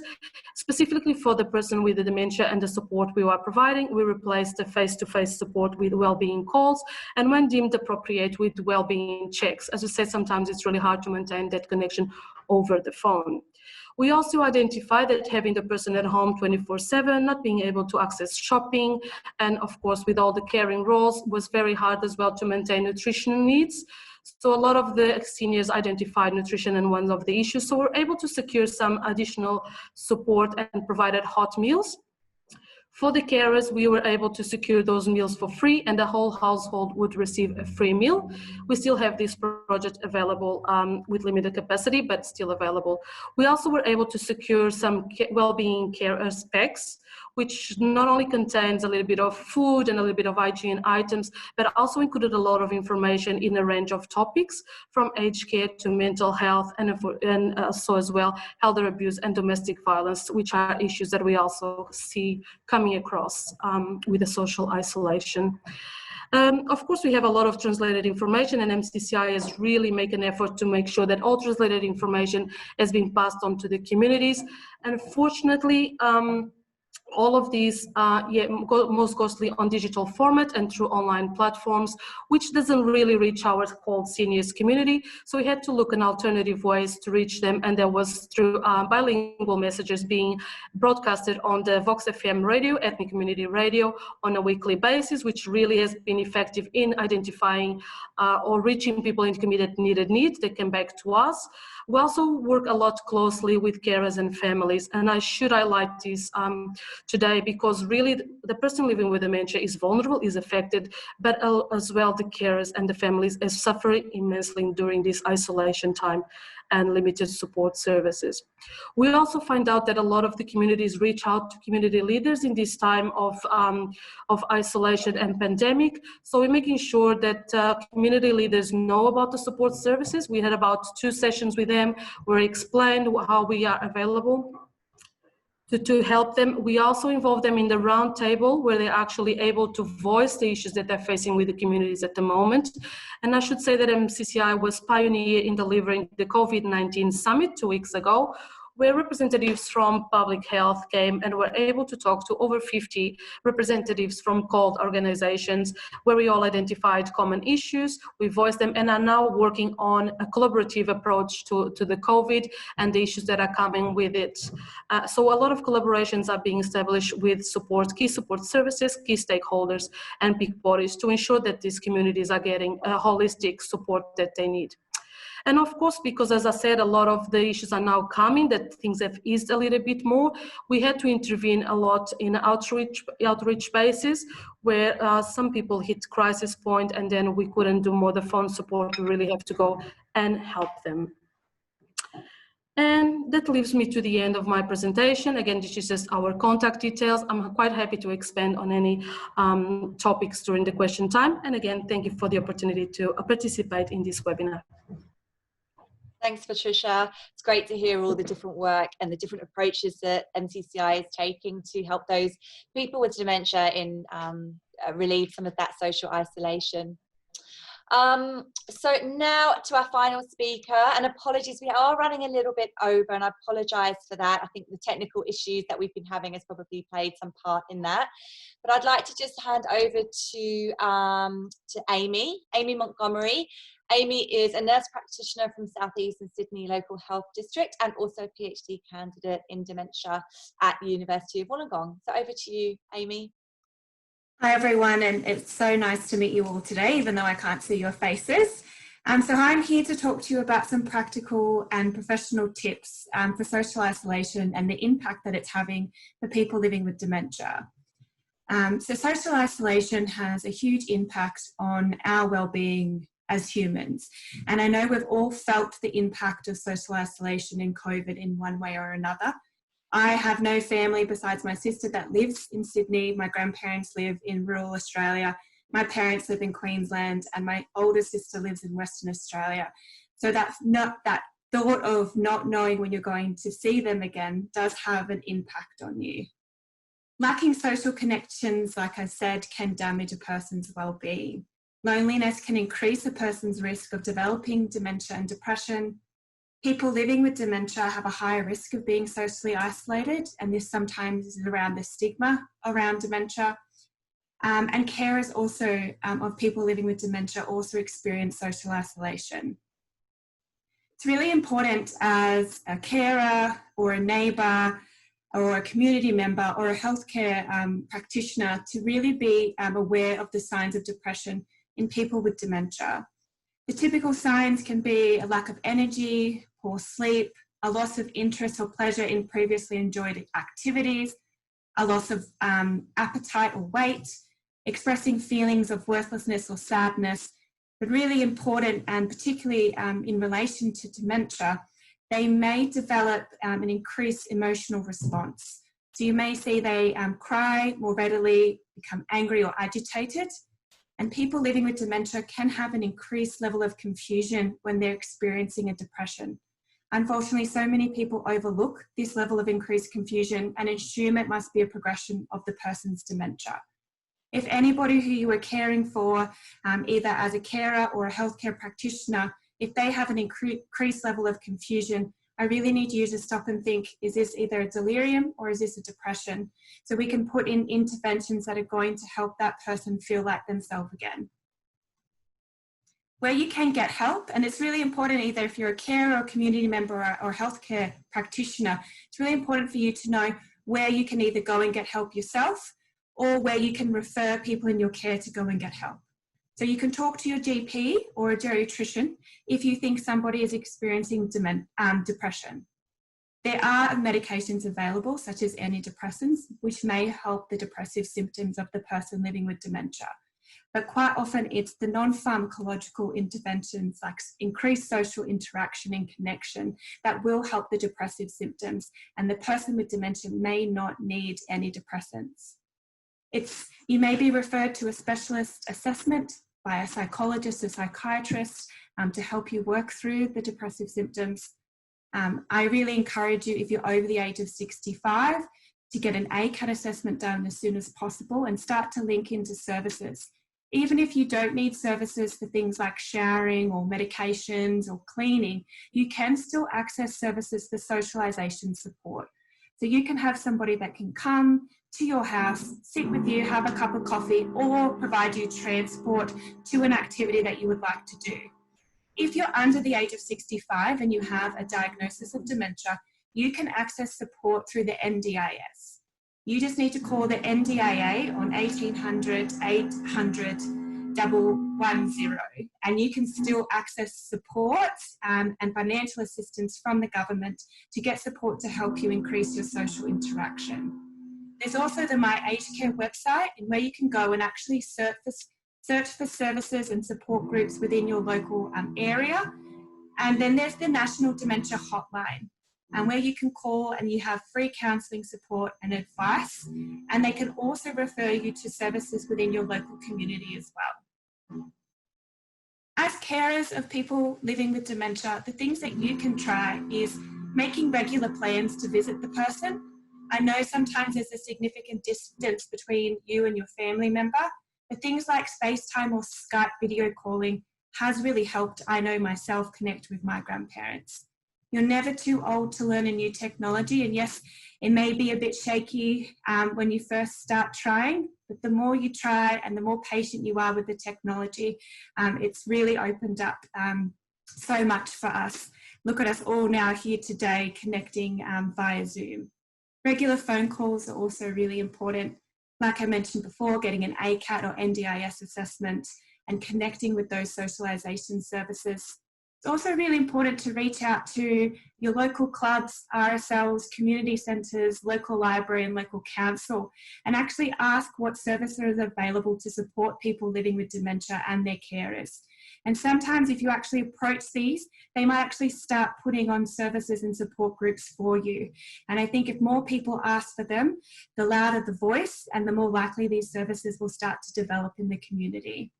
Specifically for the person with the dementia and the support we were providing, we replaced the face-to-face support with well-being calls, and when deemed appropriate, with well-being checks. As you said, sometimes it's really hard to maintain that connection over the phone. We also identified that having the person at home 24/7, not being able to access shopping, and of course with all the caring roles, was very hard as well to maintain nutrition needs. So a lot of the seniors identified nutrition as one of the issues, so we're able to secure some additional support and provided hot meals. For the carers, we were able to secure those meals for free, and the whole household would receive a free meal. We still have this project available with limited capacity, but still available. We also were able to secure some well-being care specs, which not only contains a little bit of food and a little bit of hygiene items, but also included a lot of information in a range of topics, from aged care to mental health, and also as well elder abuse and domestic violence, which are issues that we also see coming across with the social isolation. Of course, we have a lot of translated information, and MCCI has really made an effort to make sure that all translated information has been passed on to the communities. Unfortunately, all of these most costly on digital format and through online platforms, which doesn't really reach our called seniors community. So we had to look at alternative ways to reach them, and there was through bilingual messages being broadcasted on the Vox FM radio, ethnic community radio, on a weekly basis, which really has been effective in identifying or reaching people in the community that needed needs. They came back to us. We also work a lot closely with carers and families, and I should highlight this today, because really the person living with dementia is vulnerable, is affected, but as well the carers and the families are suffering immensely during this isolation time and limited support services. We also find out that a lot of the communities reach out to community leaders in this time of isolation and pandemic. So we're making sure that community leaders know about the support services. We had about 2 sessions with them where we explained how we are available to help them. We also involve them in the round table where they're actually able to voice the issues that they're facing with the communities at the moment. And I should say that MCCI was pioneer in delivering the COVID-19 summit 2 weeks ago, where representatives from public health came and were able to talk to over 50 representatives from CALD organizations, where we all identified common issues, we voiced them, and are now working on a collaborative approach to the COVID and the issues that are coming with it. So a lot of collaborations are being established with key support services, key stakeholders, and big bodies to ensure that these communities are getting a holistic support that they need. And of course, because as I said, a lot of the issues are now coming, that things have eased a little bit more, we had to intervene a lot in outreach basis, where some people hit crisis point and then we couldn't do more the phone support. We really have to go and help them. And that leaves me to the end of my presentation. Again, this is just our contact details. I'm quite happy to expand on any topics during the question time. And again, thank you for the opportunity to participate in this webinar. Thanks, Patricia. It's great to hear all the different work and the different approaches that MCCI is taking to help those people with dementia in relieve some of that social isolation. So now to our final speaker, and apologies, we are running a little bit over, and I apologise for that. I think the technical issues that we've been having has probably played some part in that. But I'd like to just hand over to Amy Montgomery. Amy is a nurse practitioner from South Eastern Sydney Local Health District and also a PhD candidate in dementia at the University of Wollongong. So over to you, Amy. Hi everyone, and it's so nice to meet you all today, even though I can't see your faces. So I'm here to talk to you about some practical and professional tips for social isolation and the impact that it's having for people living with dementia. So social isolation has a huge impact on our well-being as humans. And I know we've all felt the impact of social isolation in COVID in one way or another. I have no family besides my sister that lives in Sydney. My grandparents live in rural Australia. My parents live in Queensland, and my older sister lives in Western Australia. So that thought of not knowing when you're going to see them again does have an impact on you. Lacking social connections, like I said, can damage a person's well-being. Loneliness can increase a person's risk of developing dementia and depression. People living with dementia have a higher risk of being socially isolated, and this sometimes is around the stigma around dementia. And carers also, of people living with dementia, also experience social isolation. It's really important as a carer or a neighbour or a community member or a healthcare practitioner to really be aware of the signs of depression in people with dementia. The typical signs can be a lack of energy, poor sleep, a loss of interest or pleasure in previously enjoyed activities, a loss of appetite or weight, expressing feelings of worthlessness or sadness. But really important, and particularly in relation to dementia, they may develop an increased emotional response. So you may see they cry more readily, become angry or agitated. And people living with dementia can have an increased level of confusion when they're experiencing a depression. Unfortunately, so many people overlook this level of increased confusion and assume it must be a progression of the person's dementia. If anybody who you are caring for, either as a carer or a healthcare practitioner, if they have an increased level of confusion, I really need you to stop and think, is this either a delirium or is this a depression? So we can put in interventions that are going to help that person feel like themselves again. Where you can get help, and it's really important either if you're a carer or community member or healthcare practitioner, it's really important for you to know where you can either go and get help yourself or where you can refer people in your care to go and get help. So you can talk to your GP or a geriatrician if you think somebody is experiencing depression. There are medications available, such as antidepressants, which may help the depressive symptoms of the person living with dementia. But quite often it's the non-pharmacological interventions like increased social interaction and connection that will help the depressive symptoms, and the person with dementia may not need antidepressants. You may be referred to a specialist assessment by a psychologist or psychiatrist to help you work through the depressive symptoms. I really encourage you, if you're over the age of 65, to get an ACAT assessment done as soon as possible and start to link into services. Even if you don't need services for things like showering or medications or cleaning, you can still access services for socialisation support. So you can have somebody that can come to your house, sit with you, have a cup of coffee, or provide you transport to an activity that you would like to do. If you're under the age of 65 and you have a diagnosis of dementia, you can access support through the NDIS. You just need to call the NDIA on 1800 800 110, and you can still access support and financial assistance from the government to get support to help you increase your social interaction. There's also the My Aged Care website, and where you can go and actually search for services and support groups within your local area. And then there's the National Dementia Hotline, and where you can call and you have free counselling support and advice, and they can also refer you to services within your local community as well. As carers of people living with dementia, the things that you can try is making regular plans to visit the person. I know sometimes there's a significant distance between you and your family member, but things like FaceTime or Skype video calling has really helped, I know myself, connect with my grandparents. You're never too old to learn a new technology, and yes, it may be a bit shaky when you first start trying, but the more you try and the more patient you are with the technology, it's really opened up so much for us. Look at us all now here today connecting via Zoom. Regular phone calls are also really important. Like I mentioned before, getting an ACAT or NDIS assessment and connecting with those socialisation services. It's also really important to reach out to your local clubs, RSLs, community centres, local library and local council, and actually ask what services are available to support people living with dementia and their carers. And sometimes if you actually approach these, they might actually start putting on services and support groups for you. And I think if more people ask for them, the louder the voice and the more likely these services will start to develop in the community.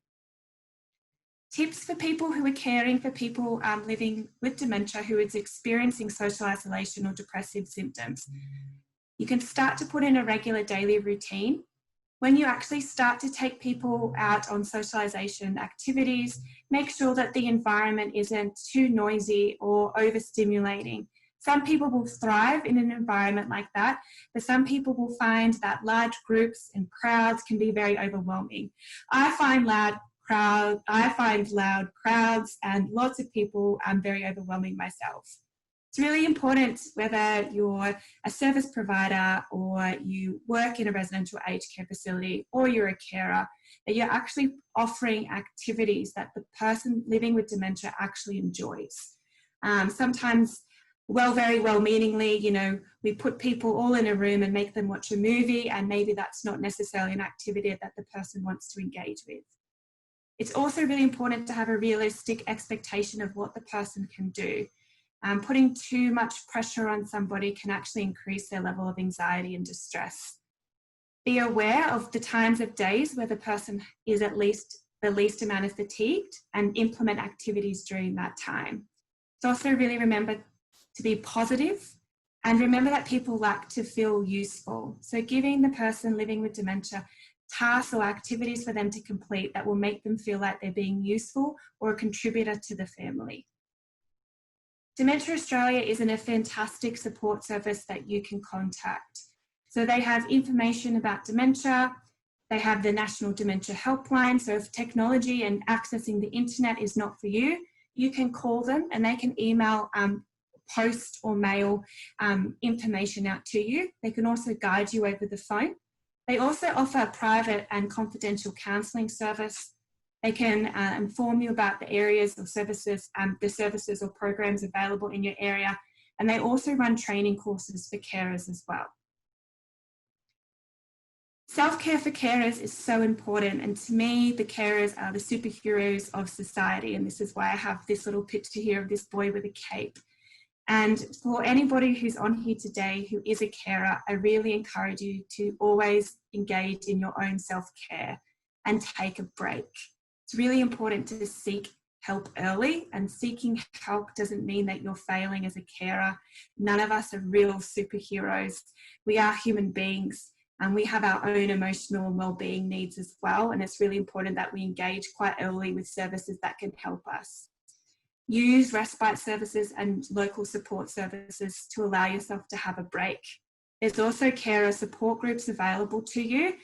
Tips for people who are caring for people living with dementia who is experiencing social isolation or depressive symptoms. You can start to put in a regular daily routine. When you actually start to take people out on socialisation activities, make sure that the environment isn't too noisy or overstimulating. Some people will thrive in an environment like that, but some people will find that large groups and crowds can be very overwhelming. I find loud crowds and lots of people very overwhelming myself. It's really important, whether you're a service provider or you work in a residential aged care facility or you're a carer, that you're actually offering activities that the person living with dementia actually enjoys. Sometimes, very well-meaningly, we put people all in a room and make them watch a movie, and maybe that's not necessarily an activity that the person wants to engage with. It's also really important to have a realistic expectation of what the person can do. Putting too much pressure on somebody can actually increase their level of anxiety and distress. Be aware of the times of days where the person is at least the least amount of fatigued and implement activities during that time. So also really remember to be positive and remember that people like to feel useful. So giving the person living with dementia tasks or activities for them to complete that will make them feel like they're being useful or a contributor to the family. Dementia Australia is a fantastic support service that you can contact. So they have information about dementia, they have the National Dementia Helpline, so if technology and accessing the internet is not for you, you can call them and they can email, post or mail information out to you. They can also guide you over the phone. They also offer a private and confidential counselling service. They can inform you about the areas or services, the services or programs available in your area. And they also run training courses for carers as well. Self-care for carers is so important, and to me, the carers are the superheroes of society, and this is why I have this little picture here of this boy with a cape. And for anybody who's on here today who is a carer, I really encourage you to always engage in your own self-care and take a break. It's really important to seek help early, and seeking help doesn't mean that you're failing as a carer. None of us are real superheroes. We are human beings. And we have our own emotional and well-being needs as well. And it's really important that we engage quite early with services that can help us. Use respite services and local support services to allow yourself to have a break. There's also carer support groups available to you.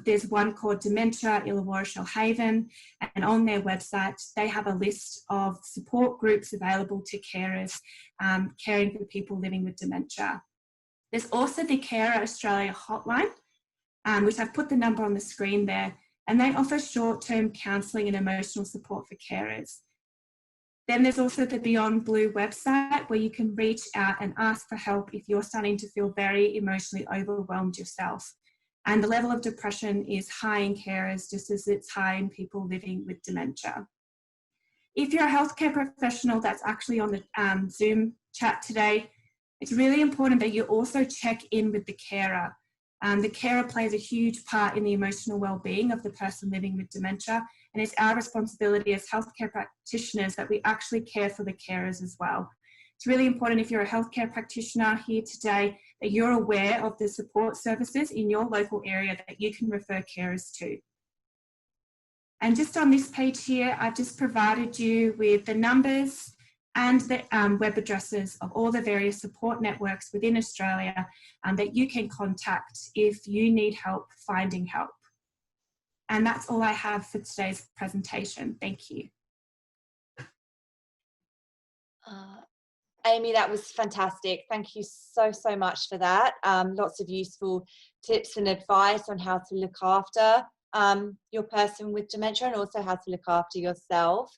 There's one called Dementia Illawarra Shellhaven, and on their website, they have a list of support groups available to carers caring for people living with dementia. There's also the Carer Australia hotline, which I've put the number on the screen there, and they offer short-term counselling and emotional support for carers. Then there's also the Beyond Blue website where you can reach out and ask for help if you're starting to feel very emotionally overwhelmed yourself. And the level of depression is high in carers just as it's high in people living with dementia. If you're a healthcare professional that's actually on the Zoom chat today, it's really important that you also check in with the carer. The carer plays a huge part in the emotional well-being of the person living with dementia, and it's our responsibility as healthcare practitioners that we actually care for the carers as well. It's really important if you're a healthcare practitioner here today that you're aware of the support services in your local area that you can refer carers to. And just on this page here, I've just provided you with the numbers and the web addresses of all the various support networks within Australia that you can contact if you need help finding help. And that's all I have for today's presentation. Thank you. Amy, that was fantastic. Thank you so much for that. Lots of useful tips and advice on how to look after your person with dementia and also how to look after yourself.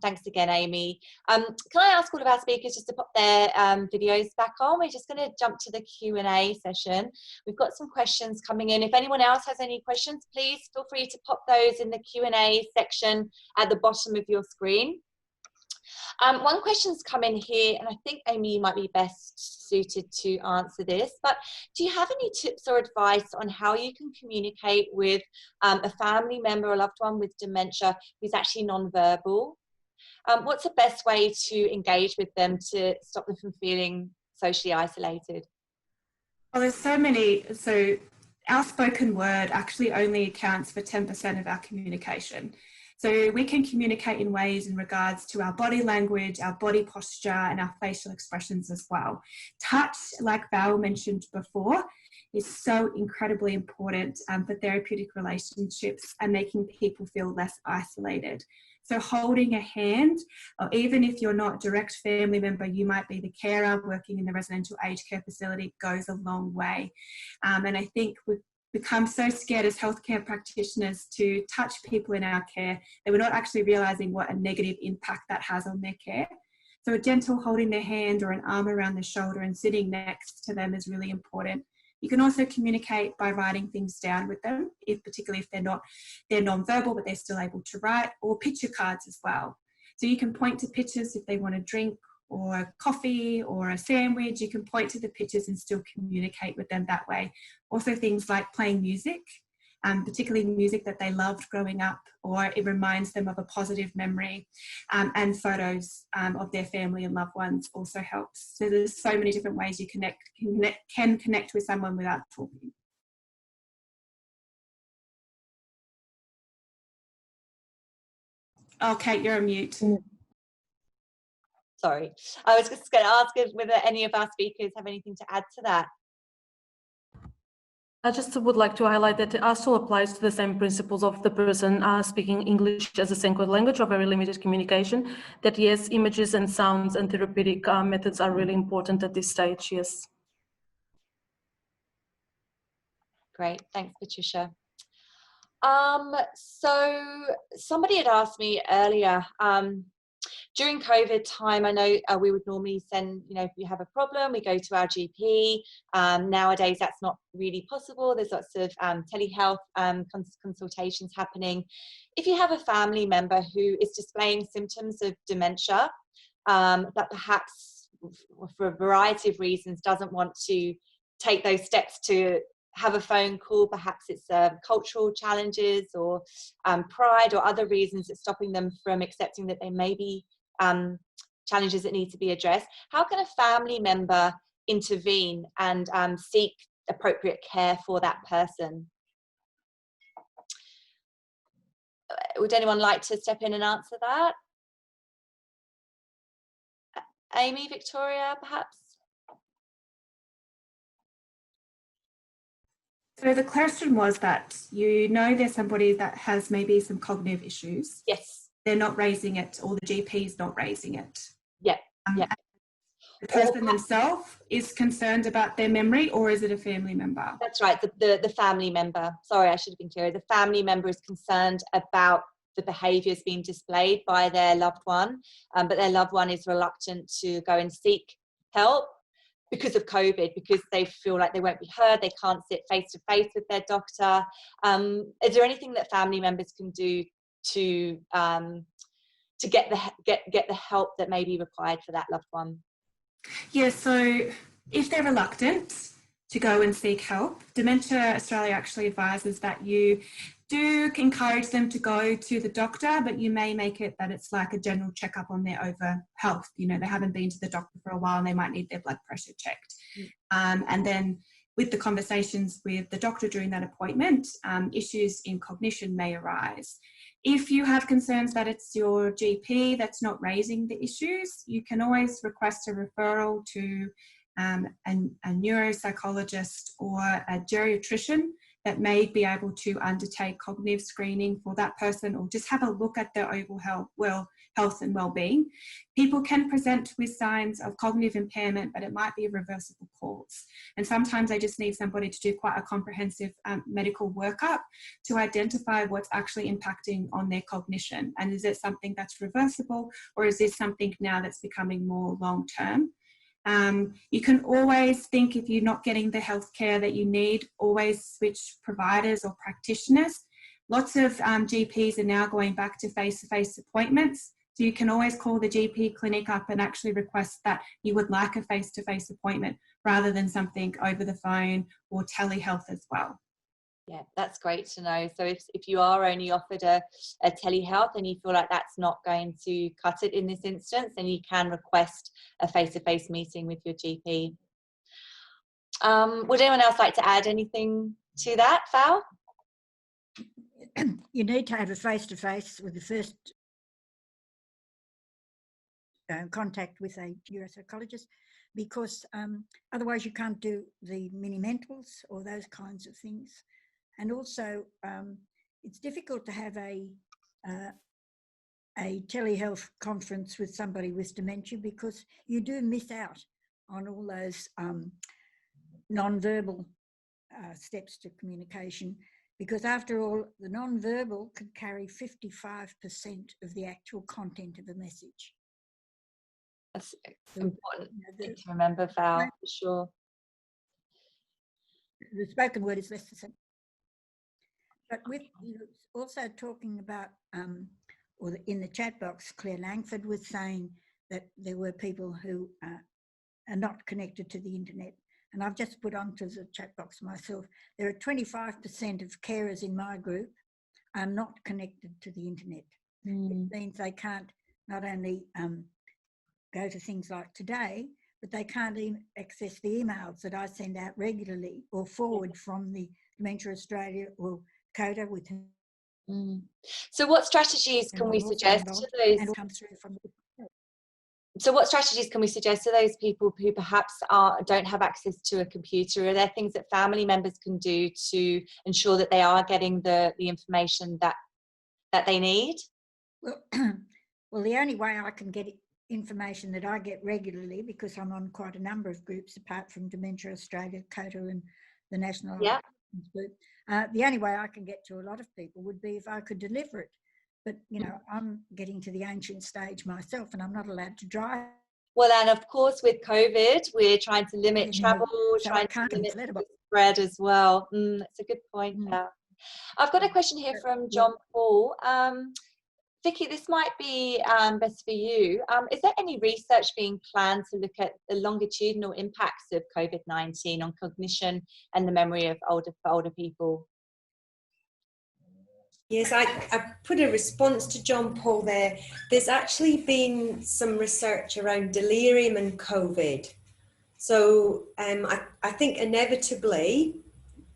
Thanks again, Amy. Can I ask all of our speakers just to pop their videos back on? We're just going to jump to the Q&A session. We've got some questions coming in. If anyone else has any questions, please feel free to pop those in the Q&A section at the bottom of your screen. One question's come in here, and I think Amy might be best suited to answer this, but do you have any tips or advice on how you can communicate with a family member or loved one with dementia who's actually non-verbal? What's the best way to engage with them to stop them from feeling socially isolated? Well, there's so many. So our spoken word actually only accounts for 10% of our communication. So we can communicate in ways in regards to our body language, our body posture, and our facial expressions as well. Touch, like Val mentioned before, is so incredibly important for therapeutic relationships and making people feel less isolated. So holding a hand, or even if you're not a direct family member, you might be the carer working in the residential aged care facility, goes a long way. And I think we've become so scared as healthcare practitioners to touch people in our care that we're not actually realising what a negative impact that has on their care. So a gentle holding their hand or an arm around their shoulder and sitting next to them is really important. You can also communicate by writing things down with them, particularly if they're non-verbal but they're still able to write, or picture cards as well. So you can point to pictures if they want to drink or coffee or a sandwich. You can point to the pictures and still communicate with them that way. Also things like playing music, particularly music that they loved growing up, or it reminds them of a positive memory, and photos of their family and loved ones also helps. So there's so many different ways you can connect with someone without talking. Oh, Kate, you're on mute. Sorry, I was just going to ask whether any of our speakers have anything to add to that. I just would like to highlight that it still applies to the same principles of the person speaking English as a second language or very limited communication, that yes, images and sounds and therapeutic methods are really important at this stage, yes. Great, thanks, Patricia. So somebody had asked me earlier, during COVID time, I know we would normally send, if you have a problem, we go to our GP. Nowadays, that's not really possible. There's lots of telehealth consultations happening. If you have a family member who is displaying symptoms of dementia, that perhaps for a variety of reasons doesn't want to take those steps to have a phone call, perhaps it's cultural challenges or pride or other reasons that's stopping them from accepting that they may be challenges that need to be addressed. How can a family member intervene and seek appropriate care for that person? Would anyone like to step in and answer that? Amy, Victoria, perhaps? So the question was that there's somebody that has maybe some cognitive issues. Yes. They're not raising it, or the GP's not raising it. Yeah. Yeah. The person themselves is concerned about their memory, or is it a family member? That's right, the family member. Sorry, I should have been clearer. The family member is concerned about the behaviours being displayed by their loved one, but their loved one is reluctant to go and seek help because of COVID, because they feel like they won't be heard, they can't sit face to face with their doctor. Is there anything that family members can do to get the help that may be required for that loved one? Yeah, so if they're reluctant to go and seek help, Dementia Australia actually advises that you do encourage them to go to the doctor, but you may make it that it's like a general checkup on their overall health. They haven't been to the doctor for a while and they might need their blood pressure checked. And then with the conversations with the doctor during that appointment, issues in cognition may arise. If you have concerns that it's your GP that's not raising the issues, you can always request a referral to a neuropsychologist or a geriatrician that may be able to undertake cognitive screening for that person, or just have a look at their overall health and well-being. People can present with signs of cognitive impairment, but it might be a reversible cause. And sometimes they just need somebody to do quite a comprehensive medical workup to identify what's actually impacting on their cognition. And is it something that's reversible, or is this something now that's becoming more long-term? You can always think, if you're not getting the healthcare that you need, always switch providers or practitioners. Lots of GPs are now going back to face-to-face appointments. So you can always call the GP clinic up and actually request that you would like a face-to-face appointment rather than something over the phone or telehealth as well. Yeah, that's great to know. So if you are only offered a telehealth and you feel like that's not going to cut it in this instance, then you can request a face-to-face meeting with your GP. Would anyone else like to add anything to that, Val? You need to have a face-to-face with the first contact with a neuropsychologist, because otherwise you can't do the mini-mentals or those kinds of things. And also, it's difficult to have a telehealth conference with somebody with dementia, because you do miss out on all those non-verbal steps to communication, because after all, the non-verbal can carry 55% of the actual content of a message. That's important thing to remember, Val, for sure. The spoken word is less than. But with you also talking about, or in the chat box, Claire Langford was saying that there were people who are not connected to the internet. And I've just put onto the chat box myself, there are 25% of carers in my group are not connected to the internet. It means they can't not only go to things like Today, but they can't even access the emails that I send out regularly or forward from the Dementia Australia or CODA with whom. So what strategies can we suggest to those? And comes through from So what strategies can we suggest to those people who perhaps don't have access to a computer? Are there things that family members can do to ensure that they are getting the information that they need? Well, the only way I can get information that I get regularly, because I'm on quite a number of groups apart from Dementia Australia, CODA and the National Group, the only way I can get to a lot of people would be if I could deliver it. But, you know, I'm getting to the ancient stage myself and I'm not allowed to drive. Well, and of course, with COVID, we're trying to limit travel, so trying to limit the spread as well. That's a good point. Yeah. I've got a question here from John Paul. Vicky, this might be best for you. Is there any research being planned to look at the longitudinal impacts of COVID-19 on cognition and the memory of older people? Yes, I put a response to John Paul there. There's actually been some research around delirium and COVID. So I think inevitably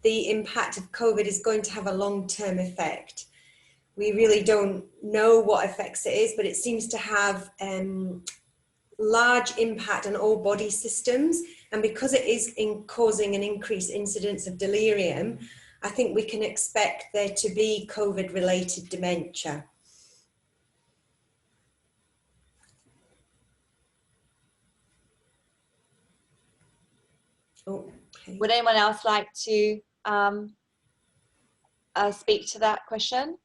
the impact of COVID is going to have a long-term effect. We really don't know what effects it is, but it seems to have large impact on all body systems. And because it is causing an increased incidence of delirium, I think we can expect there to be COVID-related dementia. Okay. Would anyone else like to speak to that question?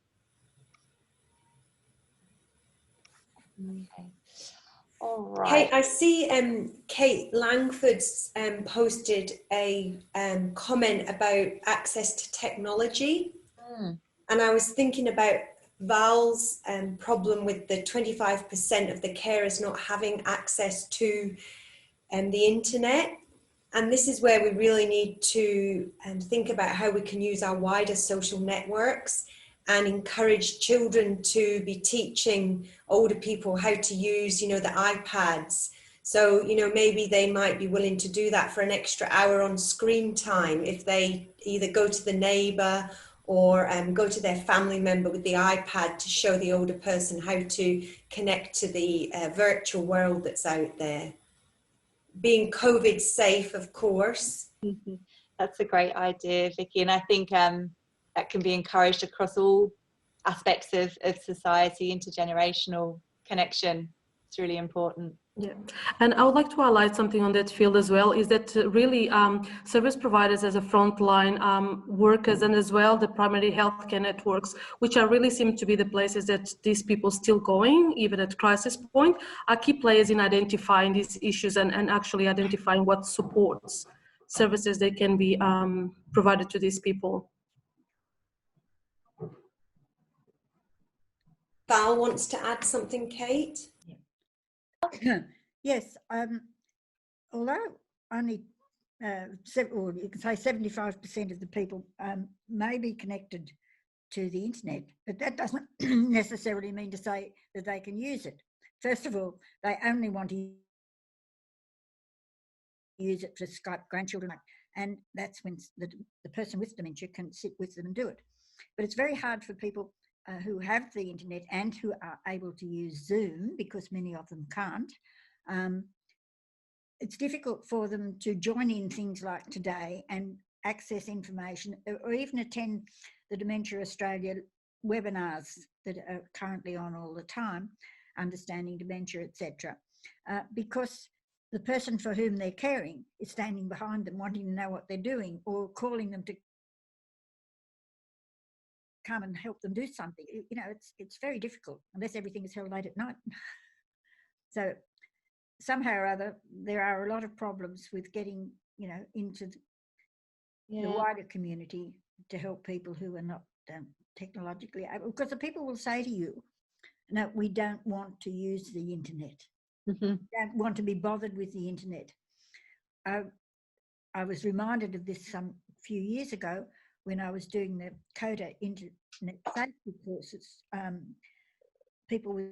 Okay. All right. Kate, I see Kate Langford's posted a comment about access to technology. And I was thinking about Val's problem with the 25% of the carers not having access to the internet. And this is where we really need to think about how we can use our wider social networks and encourage children to be teaching older people how to use, you know, the iPads. So, you know, maybe they might be willing to do that for an extra hour on screen time if they either go to the neighbour or go to their family member with the iPad to show the older person how to connect to the virtual world that's out there. Being COVID safe, of course. That's a great idea, Vicky, and I think that can be encouraged across all aspects of society. Intergenerational connection, it's really important. Yeah, and I would like to highlight something on that field as well, is that really service providers as a frontline workers, and as well the primary healthcare networks, which are really seem to be the places that these people still going, even at crisis point, are key players in identifying these issues and actually identifying what supports services they can be provided to these people. Val wants to add something, Kate? Yes, although only or you can say 75% of the people may be connected to the internet, but that doesn't necessarily mean to say that they can use it. First of all, they only want to use it for Skype grandchildren, and that's when the person with dementia can sit with them and do it. But it's very hard for people who have the internet and who are able to use Zoom, because many of them can't. It's difficult for them to join in things like Today and access information, or even attend the Dementia Australia webinars that are currently on all the time, Understanding Dementia, etc. Because the person for whom they're caring is standing behind them wanting to know what they're doing, or calling them to come and help them do something. You know, it's very difficult unless everything is held late at night. So somehow or other, there are a lot of problems with getting, you know, into the wider community to help people who are not technologically able, because the people will say to you, no, we don't want to use the internet. don't want to be bothered with the internet. I was reminded of this some few years ago when I was doing the CODA internet safety courses. People would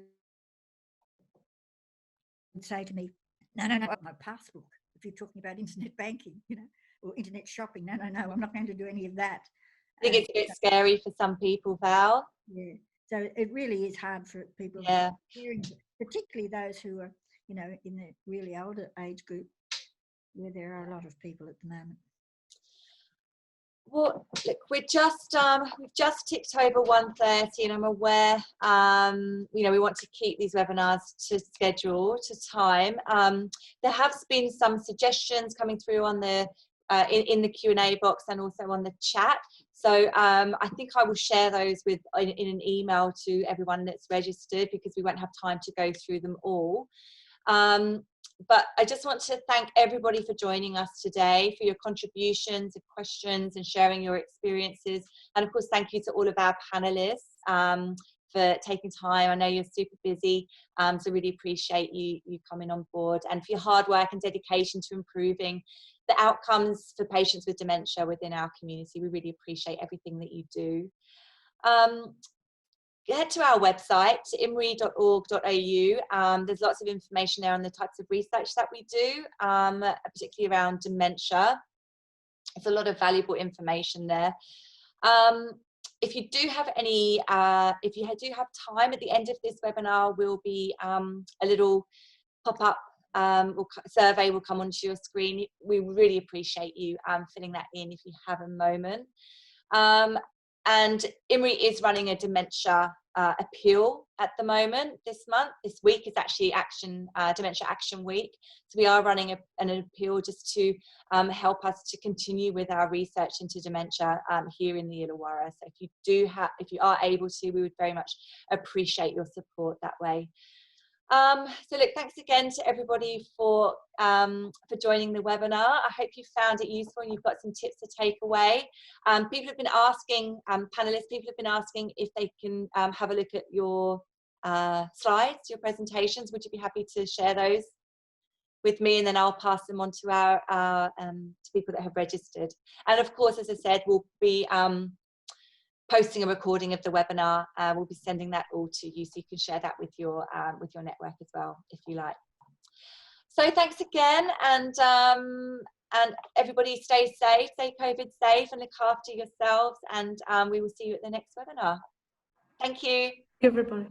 say to me, no, my passbook, if you're talking about internet banking, you know, or internet shopping. No, I'm not going to do any of that. I think it's a bit scary for some people, Val. Yeah, so it really is hard for people, particularly those who are, you know, in the really older age group, where there are a lot of people at the moment. Well, look, we've just ticked over 1:30, and I'm aware, you know, we want to keep these webinars to schedule, to time. There have been some suggestions coming through on the in the Q&A box and also on the chat. So I think I will share those with in an email to everyone that's registered, because we won't have time to go through them all. But I just want to thank everybody for joining us today, for your contributions and questions and sharing your experiences. And of course, thank you to all of our panelists for taking time. I know you're super busy, so really appreciate you coming on board, and for your hard work and dedication to improving the outcomes for patients with dementia within our community. We really appreciate everything that you do. Head to our website, imri.org.au. There's lots of information there on the types of research that we do, particularly around dementia. There's a lot of valuable information there. If you do have any, if you do have time at the end of this webinar, will be a little pop-up survey will come onto your screen. We really appreciate you filling that in if you have a moment. And IHMRI is running a dementia appeal at the moment this month. This week is actually Dementia Action Week. So we are running an appeal just to help us to continue with our research into dementia here in the Illawarra. So if you are able to, we would very much appreciate your support that way. So look, thanks again to everybody for joining the webinar. I hope you found it useful and you've got some tips to take away. People have been asking, panelists, people have been asking if they can have a look at your slides, your presentations. Would you be happy to share those with me, and then I'll pass them on to our to people that have registered. And of course, as I said, we'll be posting a recording of the webinar. We'll be sending that all to you, so you can share that with your network as well, if you like. So thanks again, and everybody stay safe, stay COVID safe, and look after yourselves. And we will see you at the next webinar. Thank you. Everybody.